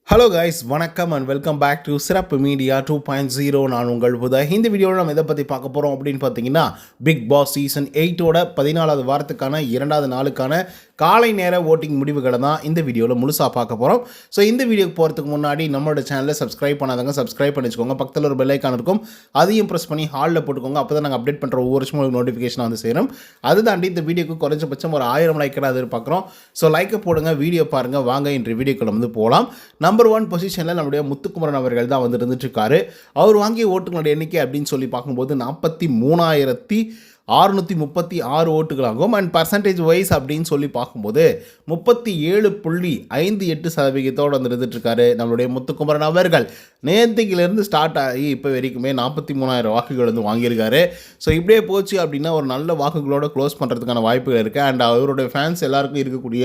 Hello guys, வணக்கம் and welcome back to சிறப்பு media 2.0. நான் உங்கள் புதய். இந்த வீடியோவில் நம்ம எதை பற்றி பார்க்க போகிறோம் அப்படின்னு பார்த்தீங்கன்னா, பிக் பாஸ் சீசன் 8ஓட 14வது வாரத்துக்கான 2வது நாளுக்கான காலை நேர ஓட்டிங் முடிவுகளை தான் இந்த வீடியோவில் முழுசாக பார்க்க போகிறோம். ஸோ இந்த வீடியோக்கு போகிறதுக்கு முன்னாடி நம்மளோட சேனலை சப்ஸ்கிரைப் பண்ணாதவங்க சப்ஸ்கிரைப் பண்ணி வச்சுக்கோங்க. பக்கத்தில் ஒரு பெல் ஐக்கான் இருக்கும், அதையும் ப்ரெஸ் பண்ணி ஹாலில் போட்டுக்கோங்க. அப்போ தான் நாங்கள் அப்டேட் பண்ணுற ஒவ்வொரு வருஷமும் நோட்டிஃபிகேஷன் வந்து சேரும். அது தாண்டி இந்த வீடியோக்கு குறைஞ்சபட்சம் ஒரு 1000 லைக்கை எதிர்பார்க்குறோம். ஸோ லைக்கை போடுங்க, வீடியோ பாருங்கள். வாங்க இன்று வீடியோக்குள்ள வந்து போகலாம். நம்பர் 1 பொசிஷனில் நம்முடைய முத்துக்குமரன் அவர்கள் தான் வந்து இருந்துட்டுருக்காரு. அவர் வாங்கிய ஓட்டுகளோட எண்ணிக்கை அப்படின்னு சொல்லி பார்க்கும்போது 43,636 ஓட்டுகளாகும். அண்ட் பர்சன்டேஜ் வைஸ் அப்படின்னு சொல்லி பார்க்கும்போது 37.58% வந்து இருந்துட்டுருக்காரு நம்மளுடைய முத்துக்குமரன் அவர்கள். நேற்றுக்கிலேருந்து ஸ்டார்ட் ஆகி இப்போ வரைக்குமே 43,000 வாக்குகள் வந்து வாங்கியிருக்காரு. ஸோ இப்படியே போச்சு அப்படின்னா ஒரு நல்ல வாக்குகளோடு க்ளோஸ் பண்ணுறதுக்கான வாய்ப்புகள் இருக்குது. அண்ட் அவருடைய ஃபேன்ஸ் எல்லாருக்கும் இருக்கக்கூடிய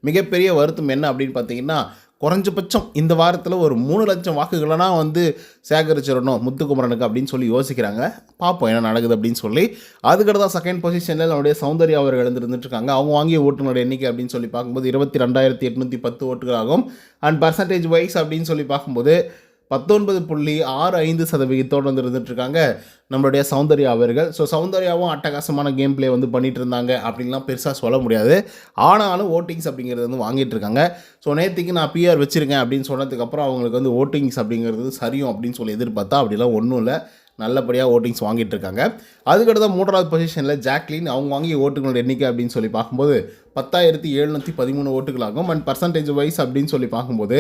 மிகப்பெரிய வருத்தம் என்ன அப்படின்னு பார்த்தீங்கன்னா, குறைஞ்சபட்சம் இந்த வாரத்தில் ஒரு 3 லட்சம் வாக்குகளனா வந்து சேகரிச்சிடணும் முத்துக்குமரனுக்கு அப்படின்னு சொல்லி யோசிக்கிறாங்க. பார்ப்போம் என்ன நடக்குது அப்படின்னு சொல்லி. அதுக்கடுத்து தான் செகண்ட் பொசிஷனில் நம்முடைய சௌந்தர்யா அவர்கள் இருந்துட்டுருக்காங்க. அவங்க வாங்கிய ஓட்டுகளோட எண்ணிக்கை அப்படின்னு சொல்லி பார்க்கும்போது 22,810 ஓட்டுகளாகும். அண்ட் பர்சன்டேஜ் வைஸ் அப்படின்னு சொல்லி பார்க்கும்போது 19.65% வந்து இருந்துட்டுருக்காங்க நம்மளுடைய சௌந்தர்யா அவர்கள். ஸோ சௌந்தர்யாவும் அட்டகாசமான கேம் பிளே வந்து பண்ணிகிட்டு இருந்தாங்க அப்படின்லாம் பெருசாக சொல்ல முடியாது. ஆனாலும் ஓட்டிங்ஸ் அப்படிங்கிறது வந்து வாங்கிட்டு இருக்காங்க. ஸோ நேற்றுக்கு நான் பிஆர் வச்சுருக்கேன் அப்படின்னு சொன்னதுக்கப்புறம் அவங்களுக்கு வந்து ஓட்டிங்ஸ் அப்படிங்கிறது சரியும் அப்படின்னு சொல்லி எதிர்பார்த்தா அப்படிலாம் ஒன்றும் இல்லை, நல்லபடியாக ஓட்டிங்ஸ் வாங்கிட்டு இருக்காங்க. அதுக்கடுத்த 3வது பொசிஷனில் ஜாக்லின். அவங்க வாங்கிய ஓட்டுகளோட எண்ணிக்கை அப்படின்னு சொல்லி பார்க்கும்போது 10,713 ஓட்டுகளாகும். அண்ட் பர்சன்டேஜ் வைஸ் அப்படின்னு சொல்லி பார்க்கும்போது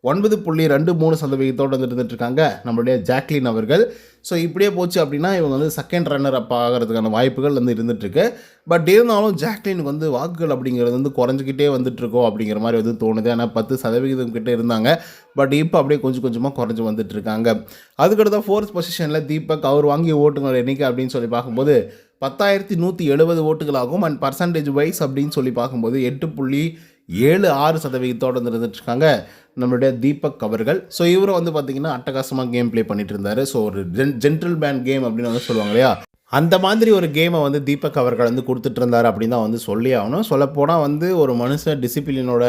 9.23% வந்து இருந்துட்டுருக்காங்க நம்மளுடைய ஜாக்லின் அவர்கள். ஸோ இப்படியே போச்சு அப்படின்னா இவங்க வந்து செகண்ட் ரன்னர் அப் ஆகிறதுக்கான வாய்ப்புகள் வந்து இருந்துகிட்ருக்கு. பட் இருந்தாலும் ஜாக்லினுக்கு வந்து வாக்குகள் அப்படிங்கிறது வந்து குறைஞ்சிக்கிட்டே வந்துட்டுருக்கோம் அப்படிங்கிற மாதிரி வந்து தோணுது. ஏன்னா 10% கிட்டே இருந்தாங்க, பட் இப்போ அப்படியே கொஞ்சம் கொஞ்சமாக குறைஞ்சி வந்துட்டுருக்காங்க. அதுக்கடுத்த 4th பொசிஷனில் தீபக். அவர் வாங்கிய ஓட்டுங்களோட எண்ணிக்கை அப்படின்னு சொல்லி பார்க்கும்போது 10,170 ஓட்டுகளாகும். அண்ட் பர்சன்டேஜ் வைஸ் அப்படின்னு சொல்லி பார்க்கும்போது 8.76% வந்து இருந்துட்டுருக்காங்க நம்மளுடைய தீபக் அவர்கள். ஸோ இவரும் வந்து பார்த்திங்கன்னா அட்டகாசமாக கேம் ப்ளே பண்ணிட்டு இருந்தார். ஸோ ஒரு ஜென்டில் மேன் கேம் அப்படின்னு வந்து சொல்லுவாங்க இல்லையா, அந்த மாதிரி ஒரு கேமை வந்து தீபக் அவர்கள் வந்து கொடுத்துட்டு இருந்தார் அப்படின்னு தான் வந்து சொல்லி ஆகணும். சொல்லப்போனால் வந்து ஒரு மனுஷன் டிசிப்ளினோட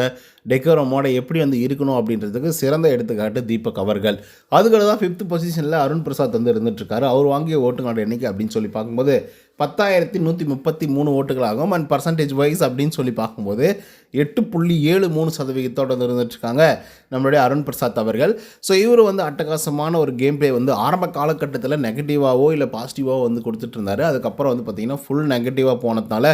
டெக்கோரமோட எப்படி வந்து இருக்கணும் அப்படின்றதுக்கு சிறந்த எடுத்துக்காட்டு தீபக் அவர்கள். அதுக்கடுத்து தான் 5th பொசிஷனில் அருண் பிரசாத் வந்து இருந்துகிட்ருக்காரு. அவர் வாங்கிய ஓட்டுங்களோட எண்ணிக்கை அப்படின்னு சொல்லி பார்க்கும்போது 10,133 ஓட்டுகளாகும். அண்ட் பர்சன்டேஜ் வைஸ் அப்படின்னு சொல்லி பார்க்கும்போது 8.73% வந்து இருந்துகிட்ருக்காங்க நம்மளுடைய அருண் பிரசாத் அவர்கள். ஸோ இவர் வந்து அட்டகாசமான ஒரு கேம் பிளே வந்து ஆரம்ப காலகட்டத்தில் நெகட்டிவாவோ இல்லை பாசிட்டிவாவோ வந்து கொடுத்துட்டு இருந்தார். அதுக்கப்புறம் வந்து பார்த்திங்கன்னா ஃபுல் நெகட்டிவாக போனதுனால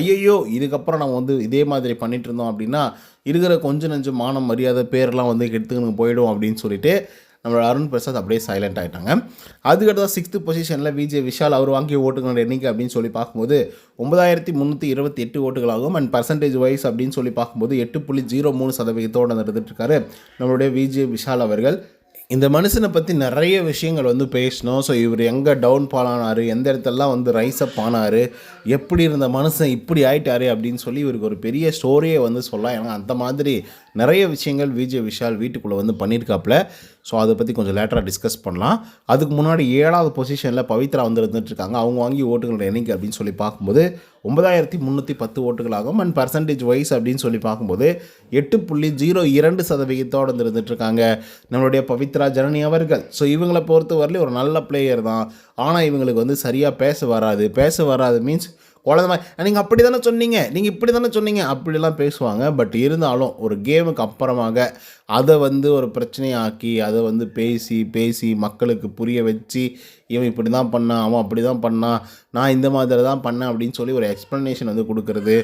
ஐயையோ இதுக்கப்புறம் நம்ம வந்து இதே மாதிரி பண்ணிகிட்டு இருந்தோம் அப்படின்னா இருக்கிற கொஞ்சம் நஞ்சம் மானம் மரியாதை பேரெல்லாம் வந்து எடுத்துக்கணும் போயிடும் அப்படின்னு சொல்லிட்டு நம்மளோட அருண் பிரசாத் அப்படியே சைலண்ட் ஆகிட்டாங்க. அதுக்கடுத்து 6th பொசிஷனில் விஜய் விஷால். அவர் வாங்கிய ஓட்டுகளோட எண்ணிக்கை அப்படின்னு சொல்லி பார்க்கும்போது 9,328 ஓட்டுகளாகும். அண்ட் பர்சன்டேஜ் வைஸ் அப்படின்னு சொல்லி பார்க்கும்போது 8.03% இருந்துட்டுருக்காரு நம்மளுடைய விஜய் விஷால் அவர்கள். இந்த மனுஷனை பற்றி நிறைய விஷயங்கள் வந்து பேசணும். ஸோ இவர் எங்கே டவுன் ஃபால் ஆனார், எந்த இடத்துலலாம் வந்து ரைஸ் அப் ஆனார், எப்படி இருந்த மனுஷன் இப்படி ஆகிட்டாரு அப்படின்னு சொல்லி இவருக்கு ஒரு பெரிய ஸ்டோரியை வந்து சொல்லலாம். ஏன்னா அந்த மாதிரி நிறைய விஷயங்கள் விஜய் விஷால் வீட்டுக்குள்ளே வந்து பண்ணியிருக்காப்புல. ஸோ அதை பற்றி கொஞ்சம் லேட்டராக டிஸ்கஸ் பண்ணலாம். அதுக்கு முன்னாடி 7வது பொசிஷனில் பவித்ரா வந்து இருந்துகிட்ருக்காங்க. அவங்க வாங்கி ஓட்டுகளோட எண்ணிக்கை அப்படின்னு சொல்லி பார்க்கும்போது 9,310 ஓட்டுகளாகும். அண்ட் பர்சன்டேஜ் வைஸ் அப்படின்னு சொல்லி பார்க்கும்போது 8.02% வந்து இருந்துகிட்ருக்காங்க நம்மளுடைய பவித்ரா ஜனனி அவர்கள். ஸோ இவங்களை பொறுத்த வரலையும் ஒரு நல்ல பிளேயர் தான். ஆனால் இவங்களுக்கு வந்து சரியாக பேச வராது மீன்ஸ் குழந்தை மாதிரி நீங்கள் அப்படி தானே சொன்னீங்க, நீங்கள் இப்படி தானே சொன்னீங்க அப்படிலாம் பேசுவாங்க. பட் இருந்தாலும் ஒரு கேமுக்கு அப்புறமாக அதை வந்து ஒரு பிரச்சனையாக்கி அதை வந்து பேசி மக்களுக்கு புரிய வச்சு இவன் இப்படி தான் பண்ணான், அவன் அப்படி தான் பண்ணான், நான் இந்த மாதிரி தான் பண்ணேன் அப்படின்னு சொல்லி ஒரு எக்ஸ்ப்ளனேஷன் வந்து கொடுக்கறது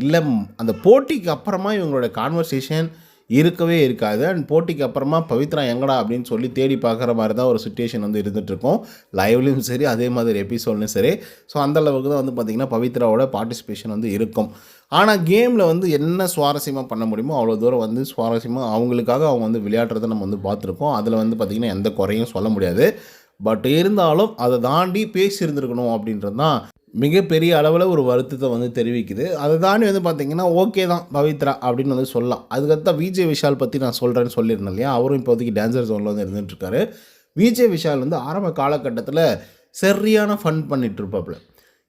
இல்லை. அந்த போட்டிக்கு அப்புறமா இவங்களோட கான்வர்சேஷன் இருக்கவே இருக்காது. அண்ட் போட்டிக்கு அப்புறமா பவித்ரா எங்கடா அப்படின்னு சொல்லி தேடி பார்க்குற மாதிரி தான் ஒரு சுச்சுவேஷன் வந்து இருந்துகிட்ருக்கும், லைவ்லையும் சரி அதே மாதிரி எபிசோட்லையும் சரி. ஸோ அந்தளவுக்கு தான் வந்து பார்த்திங்கன்னா பவித்ராவோட பார்ட்டிசிபேஷன் வந்து இருக்கும். ஆனால் கேமில் வந்து என்ன சுவாரஸ்யமாக பண்ண முடியுமோ அவ்வளோ தூரம் வந்து சுவாரஸ்யமாக அவங்களுக்காக அவங்க வந்து விளையாடுறத நம்ம வந்து பார்த்துருக்கோம். அதில் வந்து பார்த்திங்கன்னா எந்த குறையும் சொல்ல முடியாது. பட் இருந்தாலும் அதை தாண்டி பேசியிருந்துருக்கணும் அப்படின்றது தான் மிகப்பெரிய அளவில் ஒரு வருத்தத்தை வந்து தெரிவிக்குது. அதை தாண்டி வந்து பார்த்திங்கன்னா ஓகே தான் பவித்ரா அப்படின்னு வந்து சொல்லலாம். அதுக்கடுத்த விஜய் விஷால் பற்றி நான் சொல்கிறேன்னு சொல்லியிருந்தேன் இல்லையா, அவரும் இப்போதைக்கு டான்ஸர் ஜோனில் வந்து இருந்துகிட்ருக்காரு. விஜய் விஷால் வந்து ஆரம்ப காலகட்டத்தில் சரியான ஃபன் பண்ணிகிட்ருப்பாப்புல,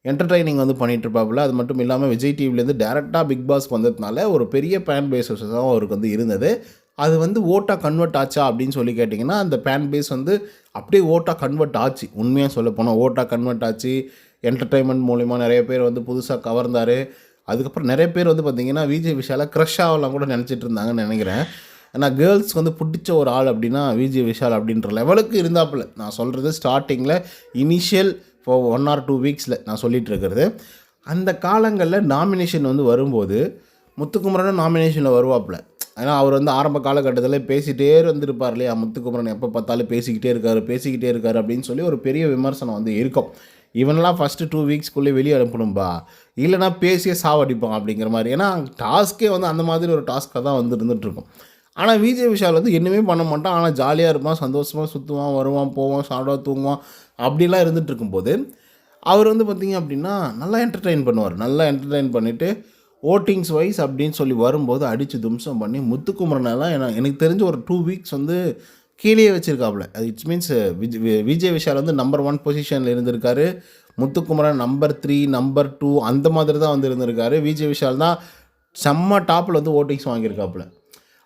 என்டர்டெய்னிங் வந்து பண்ணிகிட்ருப்பாப்புல. அது மட்டும் இல்லாமல் விஜய் டிவிலேருந்து டேரெக்டாக பிக் பாஸ் வந்ததுனால ஒரு பெரிய ஃபேன் பேஸஸ் தான் அவருக்கு வந்து இருந்தது. அது வந்து ஓட்டாக கன்வெர்ட் ஆச்சா அப்படின்னு சொல்லி கேட்டிங்கன்னா, அந்த ஃபேன் பேஸ் வந்து அப்படியே ஓட்டாக கன்வெர்ட் ஆச்சு. உண்மையாக சொல்லப்போனால் ஓட்டாக கன்வெர்ட் ஆச்சு. என்டர்டெயின்மெண்ட் மூலிமா நிறைய பேர் வந்து புதுசாக கவர்ந்தார். அதுக்கப்புறம் நிறைய பேர் வந்து பார்த்திங்கன்னா, விஜய் விஷாலை க்ரஷ் ஆகலாம் கூட நினச்சிட்டு இருந்தாங்கன்னு நினைக்கிறேன். ஏன்னா கேர்ள்ஸ்க்கு வந்து பிடிச்ச ஒரு ஆள் அப்படின்னா விஜய் விஷால் அப்படின்ற லெவலுக்கு இருந்தாப்புல. நான் சொல்கிறது ஸ்டார்டிங்கில் இனிஷியல் 1 or 2 வீக்ஸில் நான் சொல்லிகிட்டு இருக்கிறது. அந்த காலங்களில் நாமினேஷன் வந்து வரும்போது முத்துக்குமரனும் நாமினேஷனில் வருவாப்புல. ஏன்னா அவர் வந்து ஆரம்ப காலகட்டத்தில் பேசிகிட்டே இருந்திருப்பார் இல்லையா, முத்துக்குமரன் எப்போ பார்த்தாலும் பேசிக்கிட்டே இருக்கார் அப்படின்னு சொல்லி ஒரு பெரிய விமர்சனம் வந்து இருக்கும். இவனெல்லாம் ஃபஸ்ட்டு 2 வீக்ஸ்க்குள்ளே வெளியே அனுப்பணும்பா, இல்லைனா பேசியே சாவடிப்பான் அப்படிங்கிற மாதிரி. ஏன்னா டாஸ்க்கே வந்து அந்த மாதிரி ஒரு டாஸ்க்காக தான் வந்து இருந்துகிட்ருக்கும். ஆனால் விஜய் விஷால் வந்து என்னமே பண்ண மாட்டான். ஆனால் ஜாலியாக இருப்பான், சந்தோஷமாக சுற்றுவான், வருவான், போவான், சாப்பிடுவான், தூங்குவான், அப்படிலாம் இருந்துகிட்டு இருக்கும்போது அவர் வந்து பார்த்திங்க அப்படின்னா நல்லா என்டர்டெயின் பண்ணுவார். நல்லா என்டர்டெயின் பண்ணிவிட்டு ஓட்டிங்ஸ் வைஸ் அப்படின்னு சொல்லி வரும்போது அடித்து தும்சம் பண்ணி முத்துக்குமரனெல்லாம் எனக்கு தெரிஞ்ச ஒரு 2 வீக்ஸ் வந்து கீழே வச்சுருக்காப்புல. அது இட்ஸ் மீன்ஸ் விஜய் விஷால் வந்து நம்பர் 1 பொசிஷனில் இருந்திருக்காரு. முத்துக்குமரன் நம்பர் 3, நம்பர் 2 அந்த மாதிரி தான் வந்து இருந்திருக்காரு. விஜய் விஷால் தான் செம்ம டாப்பில் வந்து ஓட்டிங்ஸ் வாங்கியிருக்காப்புல.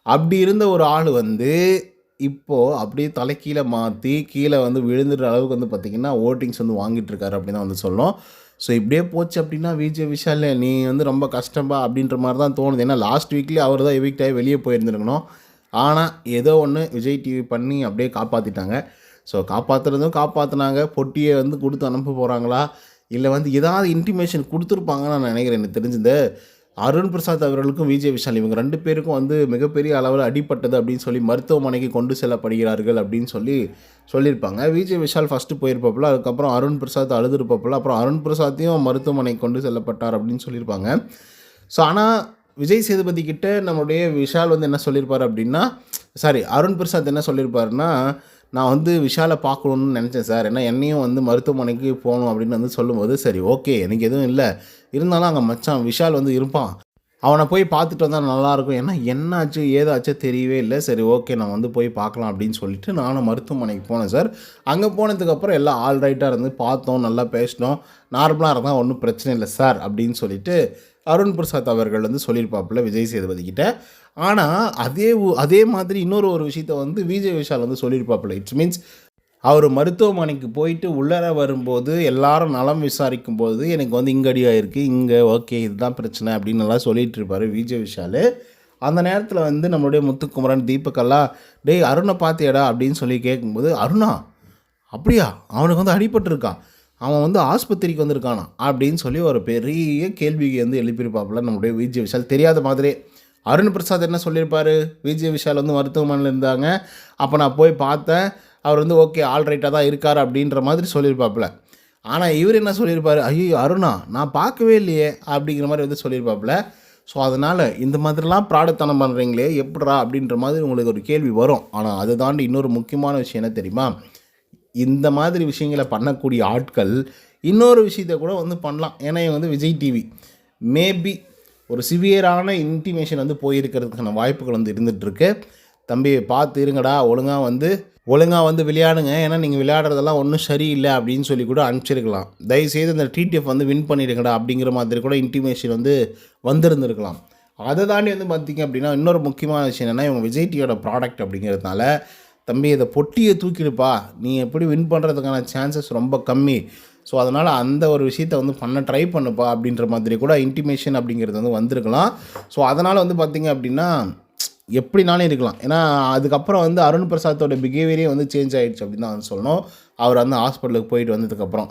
அப்படி இருந்த ஒரு ஆள் வந்து இப்போது அப்படியே தலைக்கீழே மாற்றி கீழே வந்து விழுந்துடுற அளவுக்கு வந்து பார்த்திங்கன்னா ஓட்டிங்ஸ் வந்து வாங்கிட்டுருக்காரு அப்படின்னு தான் வந்து சொல்லணும். ஸோ இப்படியே போச்சு அப்படின்னா விஜய் விஷால் நீ வந்து ரொம்ப கஷ்டம்பா அப்படின்ற மாதிரி தான் தோணுது. ஏன்னா லாஸ்ட் வீக்லேயே அவர் தான் எவிக்ட் ஆகி வெளியே போயிருந்துருக்கணும். ஆனால் ஏதோ ஒன்று விஜய் டிவி பண்ணி அப்படியே காப்பாற்றிட்டாங்க. ஸோ காப்பாற்றுறதும் காப்பாற்றினாங்க. பொட்டியை வந்து கொடுத்து அனுப்ப போகிறாங்களா, இல்லை வந்து ஏதாவது இன்டிமேஷன் கொடுத்துருப்பாங்கன்னு நான் நினைக்கிறேன். எனக்கு தெரிஞ்சது அருண் பிரசாத் அவர்களுக்கும் விஜய் விஷால் இவங்க 2 பேருக்கும் வந்து மிகப்பெரிய அளவில் அடிப்பட்டது அப்படின்னு சொல்லி மருத்துவமனைக்கு கொண்டு செல்லப்படுகிறார்கள் அப்படின்னு சொல்லியிருப்பாங்க. விஜய் விஷால் ஃபஸ்ட்டு போயிருப்பாப்புல, அதுக்கப்புறம் அருண் பிரசாத் அழுதுருப்பாப்புல, அப்புறம் அருண் பிரசாத்தையும் மருத்துவமனைக்கு கொண்டு செல்லப்பட்டார் அப்படின்னு சொல்லியிருப்பாங்க. ஸோ ஆனால் விஜய் சேதுபதி கிட்ட நம்மளுடைய விஷால் வந்து என்ன சொல்லியிருப்பார் அப்படின்னா, அருண் பிரசாத் என்ன சொல்லியிருப்பாருன்னா, நான் வந்து விஷாலை பார்க்கணுன்னு நினச்சேன் சார், ஏன்னா என்னையும் வந்து மருத்துவமனைக்கு போகணும் அப்படின்னு வந்து சொல்லும்போது, சரி ஓகே எனக்கு எதுவும் இல்லை, இருந்தாலும் அங்கே மச்சான் விஷால் வந்து இருப்பான், அவனை போய் பார்த்துட்டு வந்தால் நல்லாயிருக்கும், ஏன்னா என்னாச்சு ஏதாச்சோ தெரியவே இல்லை, சரி ஓகே நான் வந்து போய் பார்க்கலாம் அப்படின்னு சொல்லிட்டு நானும் மருத்துவமனைக்கு போனேன் சார். அங்கே போனதுக்கப்புறம் எல்லாம் ஆல் ரைட்டாக இருந்து பார்த்தோம், நல்லா பேசினோம், நார்மலாக இருந்தால் ஒன்றும் பிரச்சனை இல்லை சார் அப்படின்னு சொல்லிட்டு அருண் பிரசாத் அவர்கள் வந்து சொல்லியிருப்பாப்புல விஜய் சேதுபதி கிட்ட. ஆனால் அதே மாதிரி இன்னொரு விஷயத்த வந்து விஜய் விஷால் வந்து சொல்லியிருப்பாப்புல. இட்ஸ் மீன்ஸ் அவர் மருத்துவமனைக்கு போயிட்டு உள்ளர வரும்போது எல்லாரும் நலம் விசாரிக்கும் போது எனக்கு வந்து இங்கே அடி ஆகிருக்கு, இங்கே ஓகே இதுதான் பிரச்சனை அப்படின்னு நல்லா சொல்லிகிட்டு இருப்பார் விஜய் விஷால். அந்த நேரத்தில் வந்து நம்மளுடைய முத்துக்குமரன் தீபக்கெல்லாம் டேய் அருணை பார்த்தியாடா அப்படின்னு சொல்லி கேட்கும்போது, அருணா அப்படியா, அவனுக்கு வந்து அடிபட்டிருக்கான், அவன் வந்து ஆஸ்பத்திரிக்கு வந்திருக்கானா அப்படின்னு சொல்லி ஒரு பெரிய கேள்விக்கு வந்து எழுப்பியிருப்பாப்புல நம்முடைய விஜய் விஷால். தெரியாத மாதிரி அருண் பிரசாத் என்ன சொல்லியிருப்பார், விஜய் விஷால் வந்து மருத்துவமனையில் இருந்தாங்க, அப்போ நான் போய் பார்த்தேன், அவர் வந்து ஓகே ஆல் ரைட்டாக தான் இருக்கார் அப்படின்ற மாதிரி சொல்லியிருப்பாப்புல. ஆனால் இவர் என்ன சொல்லியிருப்பார், ஐயோ அருணா நான் பார்க்கவே இல்லையே அப்படிங்கிற மாதிரி வந்து சொல்லியிருப்பாப்புல. ஸோ அதனால் இந்த மாதிரிலாம் ப்ராடத்தனம் பண்ணுறீங்களே எப்பட்றா அப்படின்ற மாதிரி உங்களுக்கு ஒரு கேள்வி வரும். ஆனால் அதை தாண்டி இன்னொரு முக்கியமான விஷயம் என்ன தெரியுமா, இந்த மாதிரி விஷயங்களை பண்ணக்கூடிய ஆட்கள் இன்னொரு விஷயத்தை கூட வந்து பண்ணலாம். ஏன்னா இவங்க வந்து விஜய் டிவி மேபி ஒரு சிவியரான இன்டிமேஷன் வந்து போயிருக்கிறதுக்கான வாய்ப்புகள் வந்து இருந்துகிட்ருக்கு. தம்பி பார்த்து இருங்கடா, ஒழுங்காக வந்து விளையாடுங்க, ஏன்னா நீங்கள் விளையாடுறதெல்லாம் ஒன்றும் சரியில்லை அப்படின்னு சொல்லி கூட அனுப்பிச்சிருக்கலாம். தயவுசெய்து இந்த டிடிஎஃப் வந்து வின் பண்ணிடுங்கடா அப்படிங்கிற மாதிரி கூட இன்டிமேஷன் வந்து வந்திருந்துருக்கலாம். அதை தாண்டி வந்து பார்த்திங்க அப்படின்னா இன்னொரு முக்கியமான விஷயம் என்னென்னா, இவங்க விஜய் டிவியோட ப்ராடக்ட் அப்படிங்கிறதுனால, தம்பி இதை பொட்டியை தூக்கிடுப்பா, நீ எப்படி வின் பண்ணுறதுக்கான சான்சஸ் ரொம்ப கம்மி, ஸோ அதனால் அந்த ஒரு விஷயத்தை வந்து பண்ண ட்ரை பண்ணுப்பா அப்படின்ற மாதிரி கூட இன்டிமேஷன் அப்படிங்கிறது வந்து வந்திருக்கலாம். ஸோ அதனால் வந்து பார்த்திங்க அப்படின்னா எப்படினாலும் இருக்கலாம். ஏன்னா அதுக்கப்புறம் வந்து அருண் பிரசாத்தோட பிஹேவியரே வந்து சேஞ்ச் ஆகிடுச்சு அப்படின்னு தான் வந்து சொல்லணும். அவர் வந்து ஹாஸ்பிட்டலுக்கு போயிட்டு வந்ததுக்கப்புறம்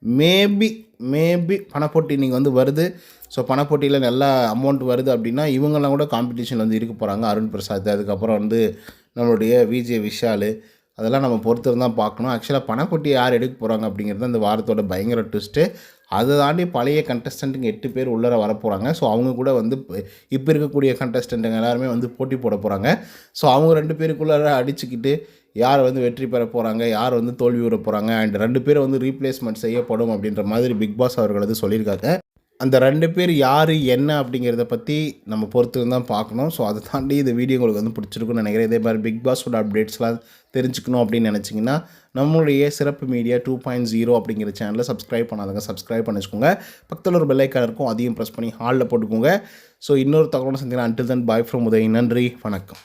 மேபி பணப்போட்டி நீங்கள் வந்து வருது. ஸோ பணப்போட்டியில் நல்ல அமௌண்ட் வருது அப்படின்னா இவங்கெல்லாம் கூட காம்படிஷன் வந்து இருக்க போகிறாங்க. அருண் பிரசாத், அதுக்கப்புறம் வந்து நம்மளுடைய விஜய் விஷால், அதெல்லாம் நம்ம பொறுத்து தான் பார்க்கணும். ஆக்சுவலாக பணப்போட்டி யார் எடுக்க போகிறாங்க அப்படிங்கிறது அந்த வாரத்தோட பயங்கர ட்விஸ்ட்டு. அதை தாண்டி பழைய கண்டஸ்டண்ட்டுங்க 8 பேர் உள்ளர வரப்போகிறாங்க. ஸோ அவங்க கூட வந்து இப்போ இருக்கக்கூடிய கண்டஸ்டண்ட்டுங்க எல்லாருமே வந்து போட்டி போட போகிறாங்க. ஸோ அவங்க 2 பேருக்குள்ளார அடிச்சுக்கிட்டு யார் வந்து வெற்றி பெற போகிறாங்க, யார் வந்து தோல்வி விட போகிறாங்க, அண்ட் 2 பேரும் வந்து ரீப்ளேஸ்மெண்ட் செய்யப்படும் அப்படின்ற மாதிரி பிக் பாஸ் அவர்கள் வந்து சொல்லியிருக்காங்க. அந்த 2 பேர் யார் என்ன அப்படிங்கிறத பற்றி நம்ம பொறுத்து தான் பார்க்கணும். ஸோ அதை தாண்டி இந்த வீடியோ உங்களுக்கு வந்து பிடிச்சிருக்குன்னு நினைக்கிறேன். இதே மாதிரி பிக் பாஸோட அப்டேட்ஸ்லாம் தெரிஞ்சுக்கணும் அப்படின்னு நினச்சிங்கன்னா நம்மளுடைய சிறப்பு மீடியா 2.0 அப்படிங்கிற சேனலை சப்ஸ்கிரைப் பண்ணாதவங்க சப்ஸ்கிரைப் பண்ணி வச்சுக்கோங்க. பக்கத்தில் ஒரு பெல் ஐக்கான் இருக்கும், அதையும் ப்ரெஸ் பண்ணி ஹாலில் போட்டுக்கோங்க. ஸோ இன்னொரு தகவலை சந்திக்கலாம். Until then bye from Uday. நன்றி, வணக்கம்.